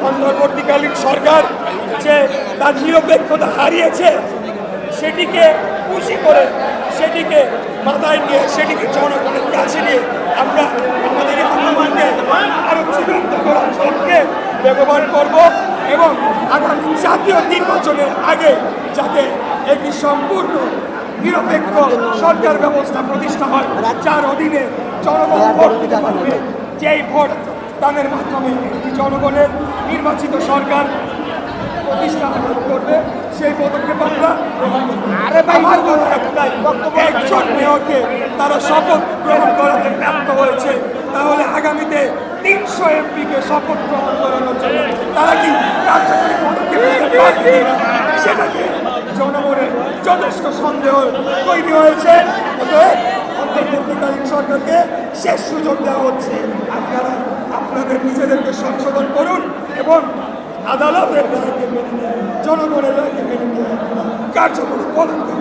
অন্তর্বর্তীকালীন সরকার যে তার নিরপেক্ষতা হারিয়েছে সেটিকে খুশি করে, সেটিকে মাথায় নিয়ে, সেটিকে জনগণের কাছে নিয়ে আমরা আমাদের এই আন্দোলনকে আরো চূড়ান্ত করার লক্ষ্যে বেগবান করব এবং আগামী জাতীয় নির্বাচনের আগে যাতে একটি সম্পূর্ণ নিরপেক্ষ সরকার ব্যবস্থা প্রতিষ্ঠা হয়, যার অধীনে জনগণ ভোট দিতে পারবে, যেই ভোট দানের মাধ্যমে একটি জনগণের নির্বাচিত সরকার প্রতিষ্ঠা করবে, সেই পদক্ষেপ আমরা আমার কথা একটাই, একজন মেয়রকে তারা শপথ গ্রহণ করাতে ব্যর্থ হয়েছে, তাহলে আগামীতে 300 এমপিকে শপথ গ্রহণ করানোর জন্য তারা কি কার্যকরী পদক্ষেপ নিতে পারবে কিনা সেটাকে জনগণের যথেষ্ট সন্দেহ তৈরি হয়েছে। অতএব অন্তর্বর্তীকালীন সরকারকে শেষ সুযোগ দেওয়া হচ্ছে, আপনারা আপনাদের নিজেদেরকে সংশোধন করুন এবং আদালতের রায়কে মেনে নিয়ে, জনগণের রায়কে মেনে নিয়ে কার্যকরী পদক্ষেপ